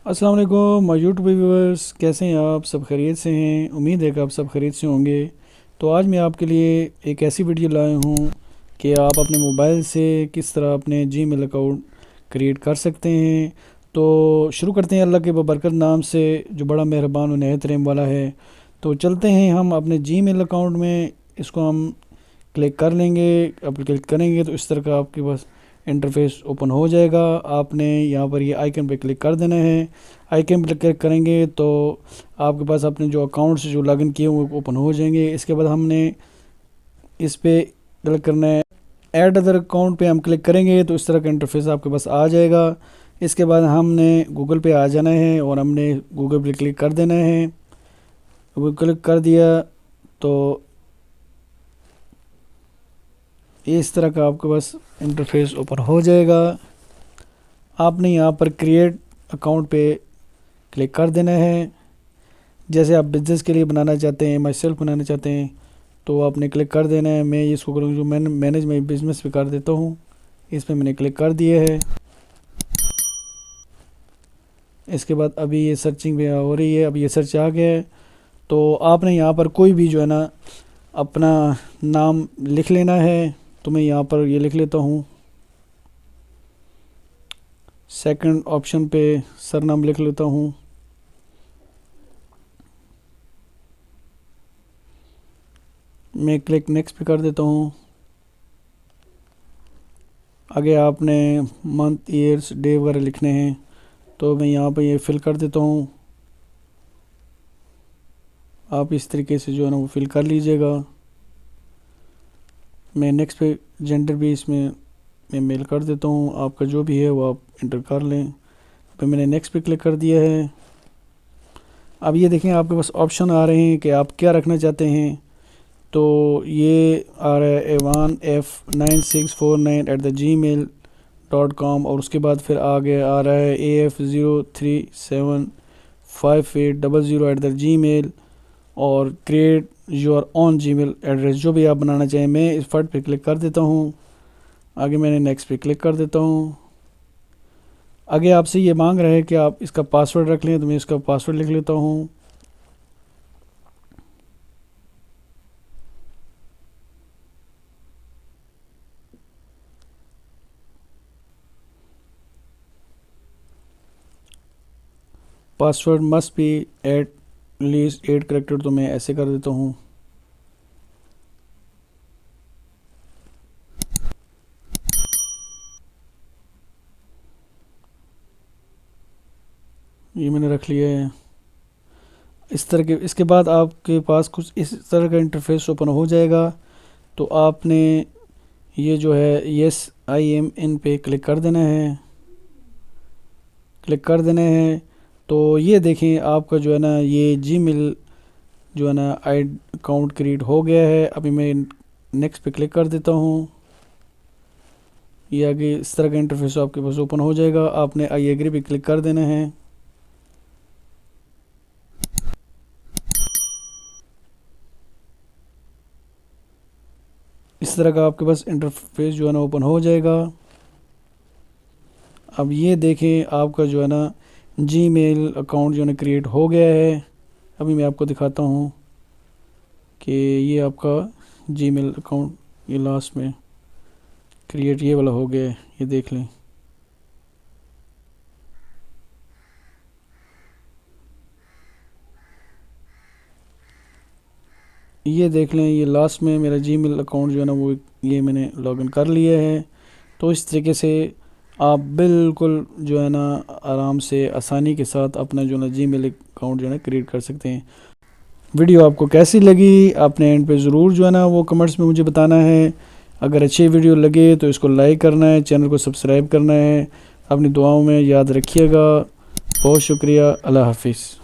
अस्सलाम वालेकुम my YouTube viewers, कैसे हैं आप? सब खैरियत से हैं? उम्मीद है कि आप सब खैरियत से होंगे। तो आज मैं आपके लिए एक ऐसी वीडियो लाया हूँ कि आप अपने मोबाइल से किस तरह अपने जीमेल अकाउंट क्रिएट कर सकते हैं। तो शुरू करते हैं अल्लाह के बबरकत नाम से, जो बड़ा मेहरबान और नहायत रहम वाला है। तो चलते हैं हम अपने जीमेल अकाउंट में, इसको हम क्लिक कर लेंगे। अब क्लिक करेंगे तो इस तरह का आपके पास इंटरफेस ओपन हो जाएगा। आपने यहाँ पर ये आइकन पे क्लिक कर देना है। आइकन पे क्लिक करेंगे तो आपके पास अपने जो अकाउंट्स जो लॉगिन किए हुए वो ओपन हो जाएंगे। इसके बाद हमने इस पे क्लिक करना है, ऐड अदर अकाउंट पे हम क्लिक करेंगे तो इस तरह का इंटरफेस आपके पास आ जाएगा। इसके बाद हमने गूगल पे आ जाना है और हमने गूगल पे क्लिक कर देना है। गूगल क्लिक कर दिया तो इस तरह का आपके पास इंटरफेस ओपन हो जाएगा। आपने यहाँ पर क्रिएट अकाउंट पे क्लिक कर देना है। जैसे आप बिज़नेस के लिए बनाना चाहते हैं, माई सेल्फ बनाना चाहते हैं, तो आपने क्लिक कर देना है। मैं इसको करूँ जो मैंने मैनेज माई बिज़नेस पे कर देता हूँ। इस पर मैंने क्लिक कर दिया है। इसके बाद अभी ये सर्चिंग भी हो रही है, अब ये सर्च आ गया है। तो आपने यहाँ पर कोई भी जो है ना अपना नाम लिख लेना है। तो मैं यहाँ पर ये लिख लेता हूँ, सेकंड ऑप्शन पे सरनाम लिख लेता हूँ। मैं क्लिक नेक्स्ट पे कर देता हूँ। आगे आपने मंथ, ईयर्स, डे वगैरह लिखने हैं, तो मैं यहाँ पे ये फिल कर देता हूँ। आप इस तरीके से जो है ना वो फिल कर लीजिएगा। मैं नेक्स्ट पे जेंडर भी इसमें मैं मेल कर देता हूँ, आपका जो भी है वो आप इंटर कर लें। तो मैंने नेक्स्ट पे क्लिक कर दिया है। अब ये देखें आपके पास ऑप्शन आ रहे हैं कि आप क्या रखना चाहते हैं। तो ये आ रहा है evan9649@gmail.com और उसके बाद फिर आगे आ रहा है AF03758000@gmail और create your on Gmail address, जो भी आप बनाना चाहें। मैं इस फट पे क्लिक कर देता हूँ। आगे मैंने नेक्स्ट पे क्लिक कर देता हूँ। आगे आपसे ये मांग रहा है कि आप इसका पासवर्ड रख लें, तो मैं इसका पासवर्ड लिख लेता हूँ। Password must be at least 8 character, तो मैं ऐसे कर देता हूँ। ये मैंने रख लिया है। इस तरह के इसके बाद आपके पास कुछ इस तरह का इंटरफेस ओपन हो जाएगा। तो आपने ये जो है यस आई एम इन पे क्लिक कर देना है। क्लिक कर देना है तो ये देखें आपका जो है ना ये जीमेल जो है ना आई अकाउंट क्रिएट हो गया है। अभी मैं नेक्स्ट पे क्लिक कर देता हूँ। ये आगे इस तरह का इंटरफेस आपके पास ओपन हो जाएगा। आपने आई एग्री पे क्लिक कर देना है। इस तरह का आपके पास इंटरफेस जो है ना ओपन हो जाएगा। अब ये देखें आपका जो है ना जीमेल अकाउंट जो है ना क्रिएट हो गया है। अभी मैं आपको दिखाता हूँ कि ये आपका जीमेल अकाउंट ये लास्ट में क्रिएट ये वाला हो गया है, ये देख लें। ये देख लें, ये लास्ट में मेरा जीमेल अकाउंट जो है ना वो ये मैंने लॉगिन कर लिया है। तो इस तरीके से आप बिल्कुल जो है ना आराम से आसानी के साथ अपना जो है ना जीमेल अकाउंट जो है ना क्रिएट कर सकते हैं। वीडियो आपको कैसी लगी आपने एंड पे ज़रूर जो है ना वो कमेंट्स में मुझे बताना है। अगर अच्छी वीडियो लगे तो इसको लाइक करना है, चैनल को सब्सक्राइब करना है। अपनी दुआओं में याद रखिएगा। बहुत शुक्रिया। अल्लाह हाफिज़।